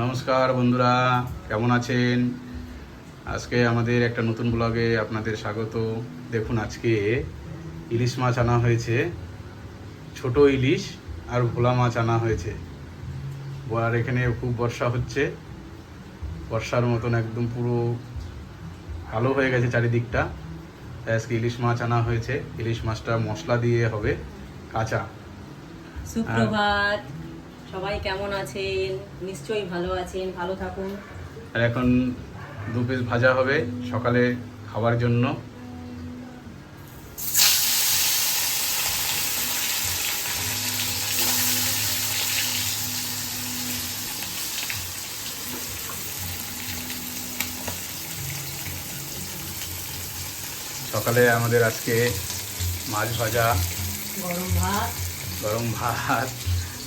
নমস্কার বন্ধুরা, কেমন আছেন? আজকে আমাদের একটা নতুন ব্লগে আপনাদের স্বাগত। দেখুন, আজকে ইলিশ মাছ আনা হয়েছে, ছোট ইলিশ আর ভোলা মাছ আনা হয়েছে। আর এখানে খুব বর্ষা হচ্ছে, বর্ষার মতন একদম পুরো কালো হয়ে গেছে চারিদিকটা। তাই আজকে ইলিশ মাছ আনা হয়েছে। ইলিশ মাছটা মশলা দিয়ে হবে, কাঁচা। সুপ্রভাত, সবাই কেমন আছেন? নিশ্চয়ই ভালো আছেন, ভালো থাকুন। আর এখন দু পিস ভাজা হবে সকালে খাবার জন্য। সকালে আমাদের আজকে মাছ ভাজা, গরম ভাত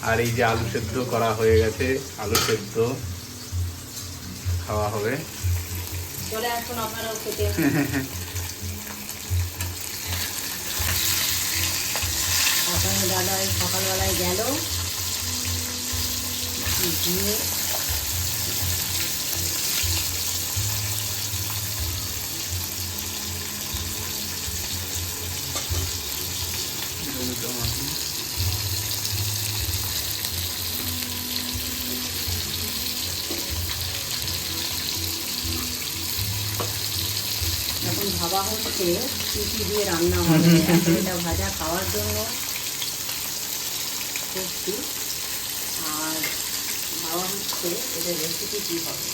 আর এই যে আলু সেদ্ধ করা হয়ে গেছে, আলু সেদ্ধ খাওয়া হবে। চলে আসুন আপনারাও খেতে। আপনার দাদা সকালবেলায় গেল, গিয়ে এখন ভাবা হচ্ছে কি কি দিয়ে রান্না হবে। এখন এটা ভাজা খাওয়ার জন্য করছি, আর ভাবা হচ্ছে এদের রেসিপি কি হবে।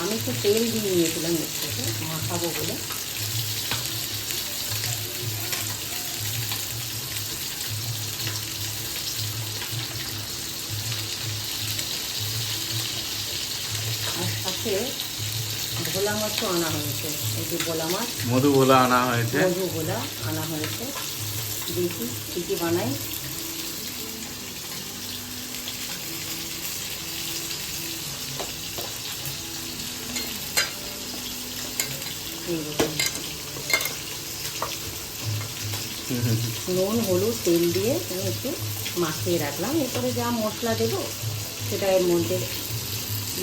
আমি একটু তেল দিয়ে নিয়েছিলাম মিক্সিতে মাখাবো বলে। আর সাথে ভোলা মাছও আনা হয়েছে, এই যে ভোলা মাছ, মধু ভোলা আনা হয়েছে। মধু ভোলা আনা হয়েছে। দেখি কী কী বানাই। নুন, হলুদ, তেল দিয়ে আমি একটু মাখিয়ে রাখলাম। এরপরে যা মশলা দেবো সেটা এর মধ্যে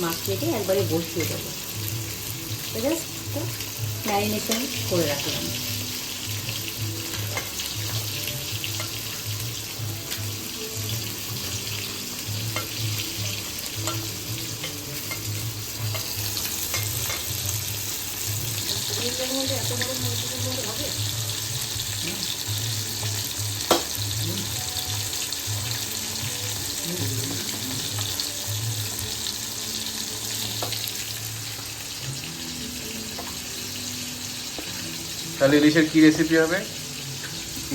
মাখিয়ে দিয়ে একবারে বসিয়ে দেবো। জাস্ট ম্যারিনেশন করে রাখলাম। এত বড় মাংসের মধ্যে হবে? তাহলে ইলিশের কি রেসিপি হবে?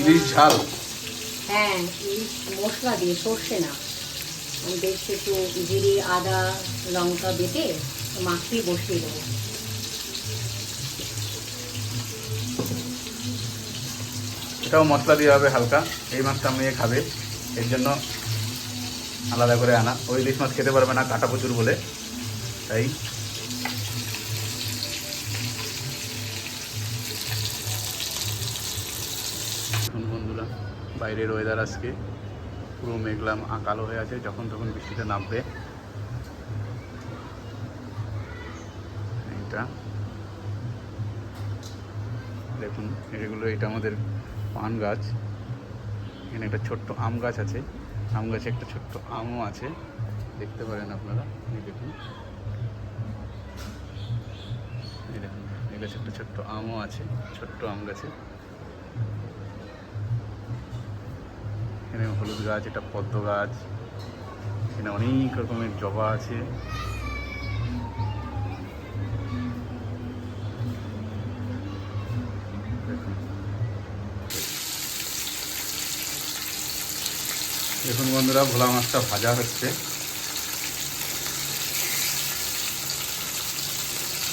ইলিশ ঝাল? হ্যাঁ, ইলিশ মশলা দিয়ে, সর্ষে না। আমি দেখছি একটু জিরে, আদা, লঙ্কা বেটে মাখিয়ে বসিয়ে দেবো। এটাও মশলা দিয়ে হবে হালকা। এই মাছটা মেয়ে খাবে, এর জন্য আলাদা করে আনা। ওই ইলিশ মাছ খেতে পারবে না, কাটা প্রচুর বলে, তাই। এখন বন্ধুরা, বাইরের ওয়েদার আজকে পুরো মেঘলা কালো হয়ে আছে, যখন তখন বৃষ্টিটা নামবে। এইটা দেখুন, এটা আমাদের পান গাছ। এখানে একটা ছোট্ট আম গাছ আছে, আম গাছে একটা ছোট্ট আমও আছে, দেখতে পারেন আপনারা। এই দেখুন, এই গাছে একটা ছোট্ট আমও আছে, ছোট্ট আম গাছে। এখানে হলুদ গাছ, এটা পদ্ম গাছ, এখানে অনেক রকমের জবা আছে। দেখুন বন্ধুরা, ভোলা মাছটা ভাজা হচ্ছে।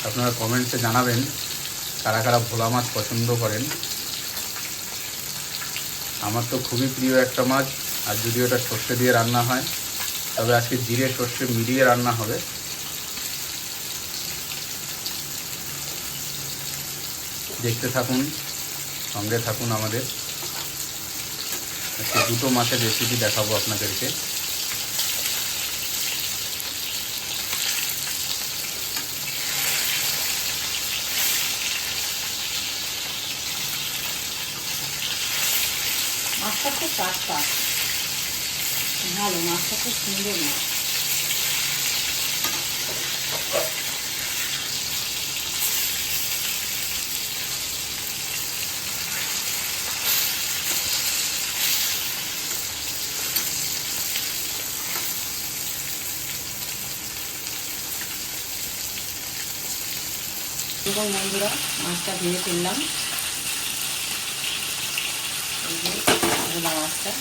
আপনারা কমেন্টসে জানাবেন কারা কারা ভোলা মাছ পছন্দ করেন। আমার তো খুবই প্রিয় একটা মাছ। আর যদি ওটা সর্ষে দিয়ে রান্না হয়, তবে আজকে জিরে সর্ষে মিলিয়ে রান্না হবে। দেখতে থাকুন, সঙ্গে থাকুন আমাদের। আজকে দুটো মাছের রেসিপি দেখাবো আপনাদেরকে। মাছটা খুব টাটকা, ভালো, মাছটা খুব সুন্দর মাছ। দেখুন বন্ধুরা, মাছটা ভেজে ফেললাম। এই যে ভোলা মাছটা।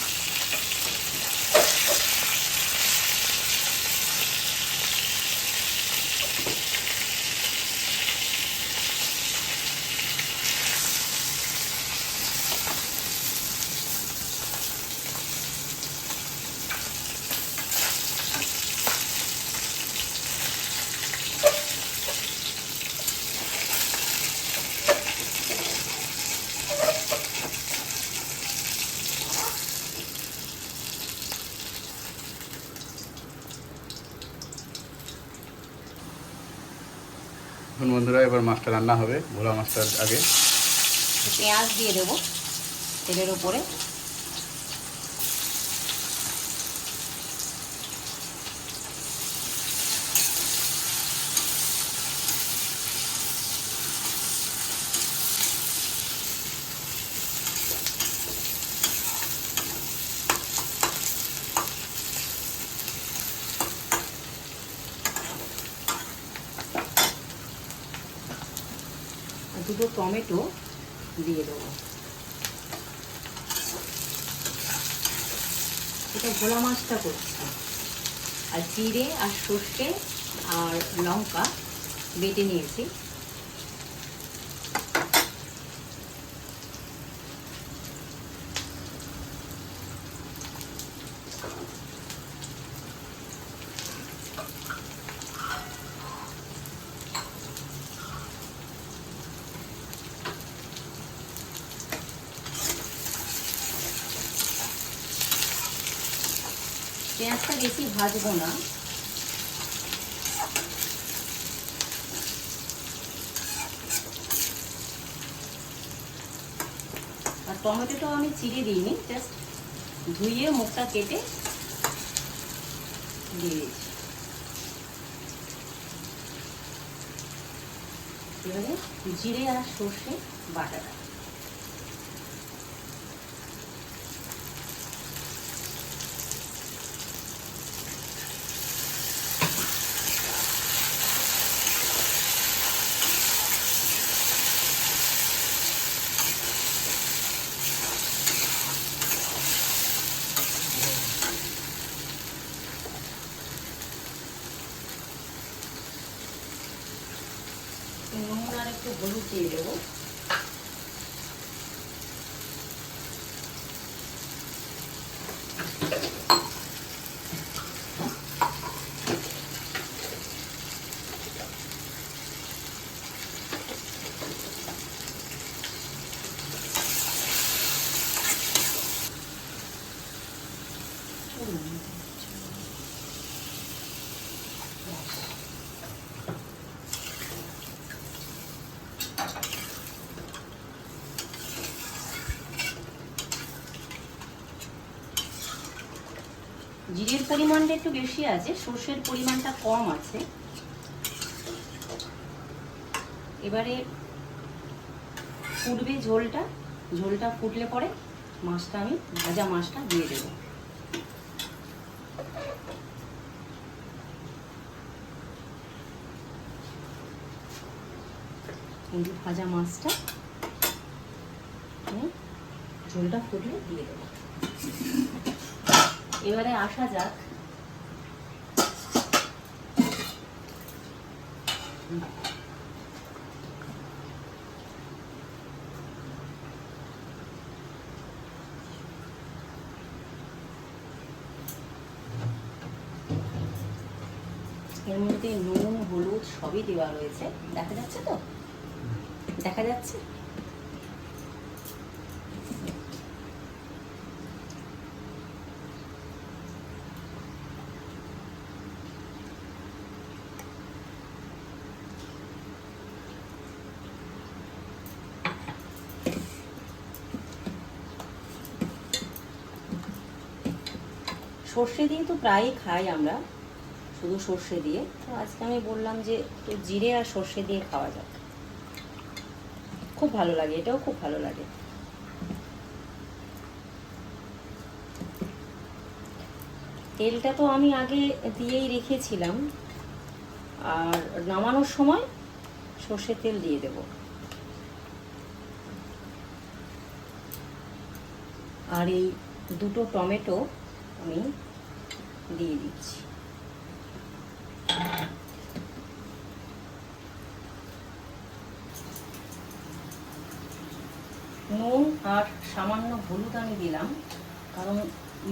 এখন বন্ধুরা এবার মাছটা রান্না হবে। ভোলা মাছটার আগে পেঁয়াজ দিয়ে দেবো তেলের উপরে। দুটো টমেটো দিয়ে দেবো। এটা ভোলা মাছটা করছি, আর জিরে আর সর্ষে আর লঙ্কা বেটে নিয়েছি। পেঁয়াজটা বেশি ভাজবো না, আর টমেটোটাও আমি চিড়ে দিইনি, জাস্ট ধুয়ে মুখটা কেটে দিয়ে দিয়েছি। এবারে জিরে আর সর্ষে বাটাটা। নুন আর একটু হলুদ দিয়ে দেবো। জিরের পরিমাণটা একটু বেশি আছে, সর্ষের পরিমাণটা কম আছে। এবারে ফুটবে ঝোলটা, ঝোলটা ফুটলে পরে মাছটা আমি ভাজা মাছটা দিয়ে দেবো। কিন্তু ভাজা মাছটা ঝোলটা ফুটলে দিয়ে দেবো। এবারে আসা যাক এর মধ্যে নুন হলুদ সবই দেওয়া রয়েছে, দেখা যাচ্ছে তো? দেখা যাচ্ছে। সর্ষে দিয়ে তো প্রায়ই খাই আমরা, শুধু সর্ষে দিয়ে। তো আজকে আমি বললাম যে একটু জিরে আর সর্ষে দিয়ে খাওয়া যাক, খুব ভালো লাগে, এটাও খুব ভালো লাগে। তেলটা তো আমি আগে দিয়েই রেখেছিলাম, আর নামানোর সময় সর্ষের তেল দিয়ে দেব। আর এই দুটো টমেটো আমি দিয়ে দিচ্ছি। নুন আর সামান্য হলুদ আমি দিলাম, কারণ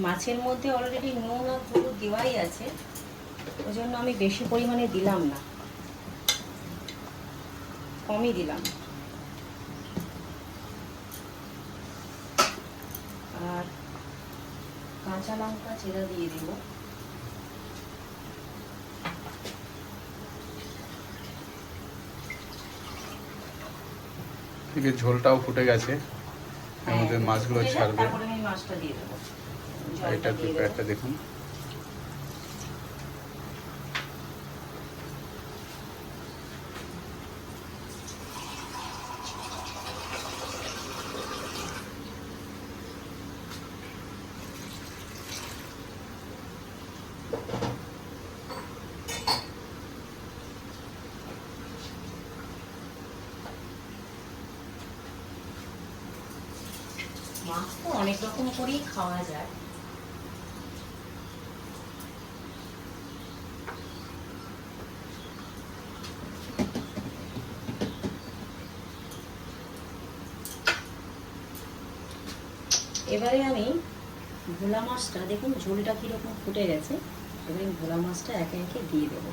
মাছের মধ্যে অলরেডি নুন আর হলুদ দেওয়াই আছে, ওই জন্য আমি বেশি পরিমাণে দিলাম না, কমই দিলাম। আর কাঁচা লঙ্কা চেরা দিয়ে দেব। এদিকে ঝোলটাও ফুটে গেছে, এর মধ্যে মাছগুলো ছাড়বে। তারপরে আমি মাছটা দিয়ে দেবো। এটা প্রিপারেটটা দেখুন। মাছ তো অনেক রকম করেই খাওয়া যায়। এবারে আমি ভোলা মাছটা, দেখুন ঝোলটা কিরকম ফুটে গেছে, এবারে ভোলা মাছটা একে একে দিয়ে দেবো।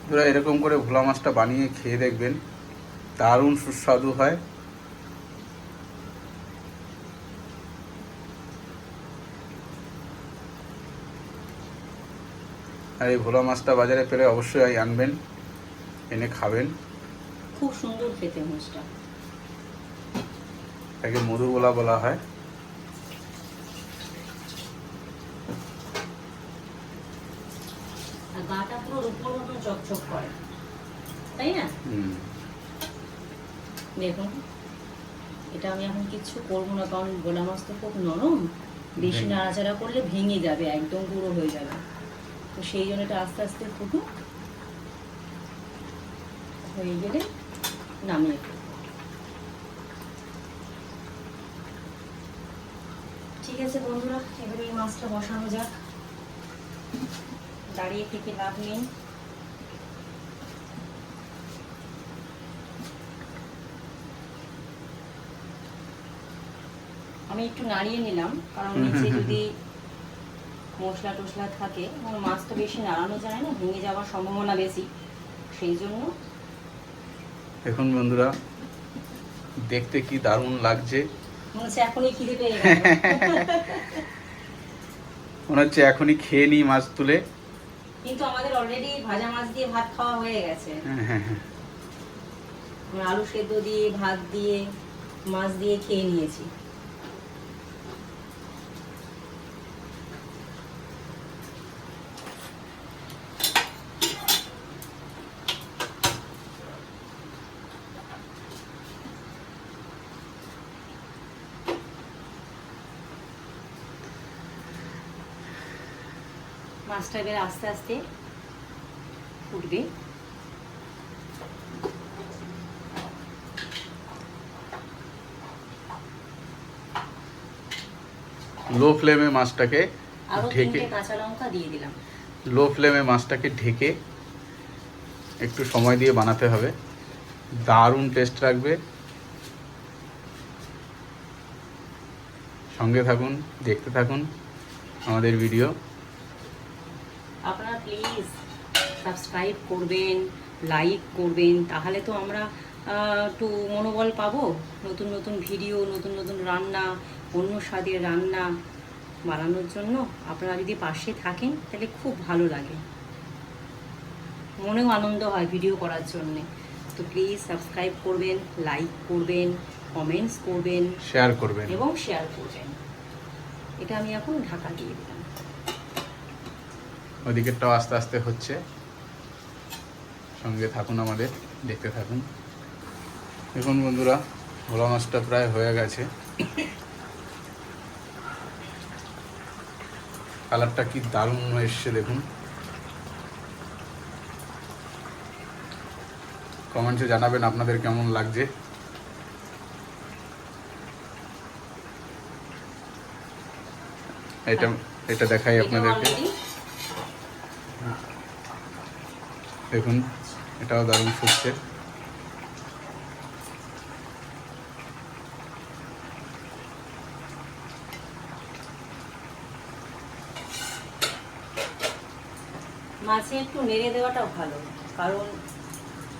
আপনারা এরকম করে ভোলা মাছটা বানিয়ে খেয়ে দেখবেন, দারুণ সুস্বাদু হয়। আর এই ভোলা মাছটা বাজারে পেলে অবশ্যই আনবেন, এনে খাবেন। খুব সুন্দর খেতে মাছটা। এটাকে মধুগোলা বলা হয়। আর গাটা পুরো রূপোর মতন চকচক করে, তাই না? দেখুন, এটা আমি এখন কিচ্ছু করবো না, কারণ ভোলা মাছ তো খুব নরম, বেশি নাড়াচাড়া করলে ভেঙে যাবে, একদম গুঁড়ো হয়ে যাবে। তো সেই জন্য এটা আস্তে আস্তে ফুটুক, হয়ে গেলে নামিয়ে ফেলবো। ঠিক আছে বন্ধুরা, এবারে এই মাছটা বসানো যাক, দাঁড়িয়ে থেকে লাভ নেই। আমি একটু নাড়িয়ে নিলাম, কারণ নিচে যদি মশলা টশলা থাকে, মাছ তো বেশি নাড়ানো যায় না, ভেঙে যাওয়ার সম্ভাবনা বেশি, সেই জন্য। দেখুন বন্ধুরা, দেখতে কি দারুণ লাগছে, মনে হচ্ছে এখনই খিদে পেয়ে গেল। মনে হচ্ছে এখনই খেয়ে নিই মাছ তুলে। কিন্তু আমাদের অলরেডি ভাজা মাছ দিয়ে ভাত খাওয়া হয়ে গেছে। আলু সেদ্ধ দিয়ে, ভাত দিয়ে, মাছ দিয়ে খেয়ে নিয়েছি। মাছটা এবার আস্তে আস্তে ফুটবে। লো ফ্লেমে মাছটাকে ঢেকে, কাঁচা লঙ্কা দিয়ে দিলাম। লো ফ্লেমে মাছটাকে ঢেকে একটু সময় দিয়ে বানাতে হবে, দারুণ টেস্ট লাগবে। সঙ্গে থাকুন, দেখতে থাকুন আমাদের ভিডিও। আপনারা প্লিজ সাবস্ক্রাইব করবেন, লাইক করবেন, তাহলে তো আমরা একটু মনোবল পাবো নতুন নতুন ভিডিও, নতুন নতুন রান্না, অন্য স্বাদের রান্না বানানোর জন্য। আপনারা যদি পাশে থাকেন তাহলে খুব ভালো লাগে। মনেও আনন্দ হয় ভিডিও করার জন্যে। তো প্লিজ সাবস্ক্রাইব করবেন, লাইক করবেন, কমেন্টস করবেন, শেয়ার করবেন এবং শেয়ার করবেন। এটা আমি এখন ঢাকা দিয়ে দিলাম। ওদিকেরটাও আস্তে আস্তে হচ্ছে, সঙ্গে থাকুন আমাদের, দেখতে থাকুন। দেখুন বন্ধুরা, ভোলা মাছটা প্রায় হয়ে গেছে। কালারটা কি দারুণ এসছে দেখুন। কমেন্টসে জানাবেন আপনাদের কেমন লাগছে। এটা এটা দেখাই আপনাদেরকে, দেখুন এটাও দারুণ ফুটছে। মাছে একটু নেড়ে দেওয়াটাও ভালো, কারণ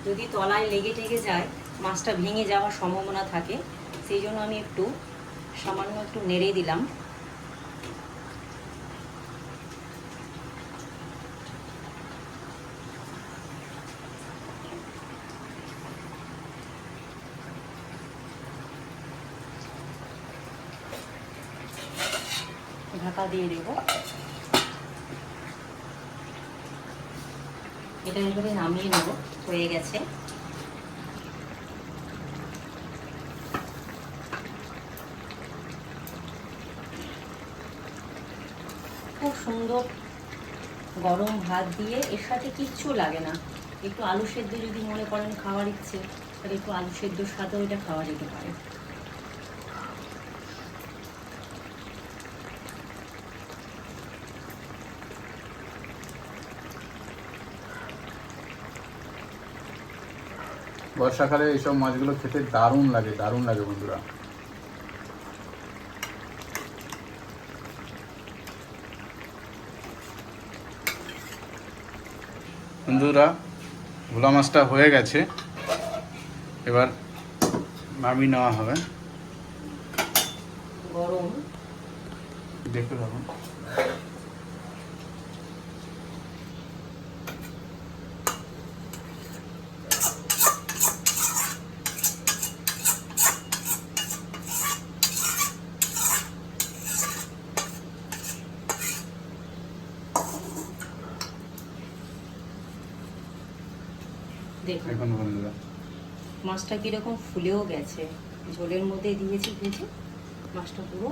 যদি তলায় লেগে টেগে যায় মাছটা ভেঙে যাওয়ার সম্ভাবনা থাকে। সেই জন্য আমি একটু সামান্য একটু নেড়ে দিলাম। ঢাকা দিয়ে দেব। এটা এবারে নামিয়ে নেব, হয়ে গেছে। খুব সুন্দর গরম ভাত দিয়ে, এর সাথে কিচ্ছু লাগে না। একটু আলু সেদ্ধ যদি মনে করেন খাওয়ার ইচ্ছে, তাহলে একটু আলু সেদ্ধর সাথেও এটা খাওয়া যেতে পারে। বর্ষাকালে এইসব মাছগুলো খেতে দারুণ লাগে, দারুণ লাগে বন্ধুরা। বন্ধুরা, ভোলা মাছটা হয়ে গেছে, এবার নামিয়ে নেওয়া হবে। গরম দেখতে থাকুন। দেখুন বন্ধুরা, মাছটা কিরকম ফুলেও গেছে, ঝোলের মধ্যে দিয়েছি ভেজে মাছটা পুরো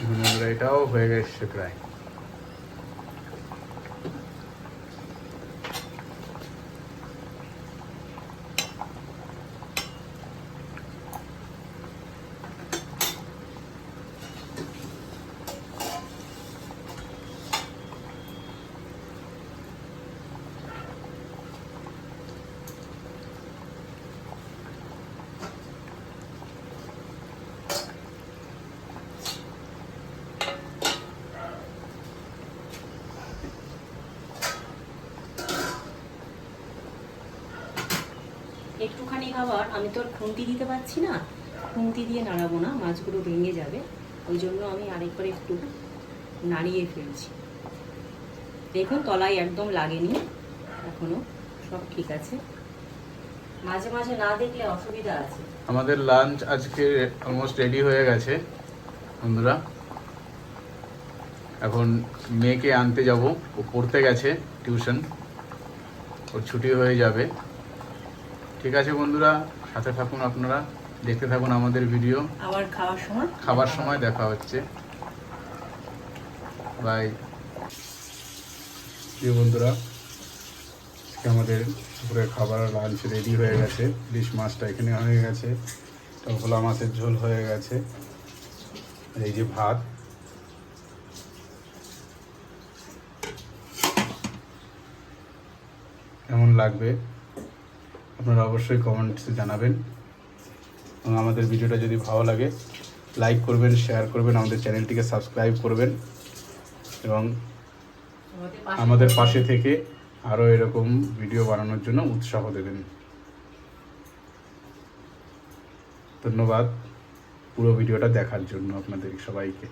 বন্ধুরা এটাও হয়ে গেছে প্রায়। একটুখানি খাবার, আমি তো আর খুন্তি দিতে পারছি না, খুন্তি দিয়ে নাড়াবো না, মাছগুলো ভেঙে যাবে। ওই জন্য আমি আরেকবার একটু নাড়িয়ে ফেলছি। দেখুন তলায় একদম লাগেনি এখনো, সব ঠিক আছে। মাঝে মাঝে না দেখলে অসুবিধা আছে। আমাদের লাঞ্চ আজকে অলমোস্ট রেডি হয়ে গেছে বন্ধুরা। এখন মেয়েকে আনতে যাব, ও পড়তে গেছে টিউশন, ওর ছুটি হয়ে যাবে। ঠিক আছে বন্ধুরা, সাথে থাকুন আপনারা, দেখতে থাকুন আমাদের ভিডিও। আবার খাওয়ার সময় দেখা হচ্ছে। বাই। প্রিয় বন্ধুরা, আজকে আমাদের দুপুরে খাবার লাঞ্চ রেডি হয়ে গেছে। ইলিশ মাছটা এখানে হয়ে গেছে, ভোলা মাছের ঝোল হয়ে গেছে, আর এই যে ভাত। কেমন লাগবে আপনারা অবশ্যই কমেন্টসে জানাবেন, এবং আমাদের ভিডিওটা যদি ভালো লাগে লাইক করবেন, শেয়ার করবেন, আমাদের চ্যানেলটিকে সাবস্ক্রাইব করবেন, এবং আমাদের পাশে থেকে আরও এরকম ভিডিও বানানোর জন্য উৎসাহ দেবেন। ধন্যবাদ পুরো ভিডিওটা দেখার জন্য আপনাদের সবাইকে।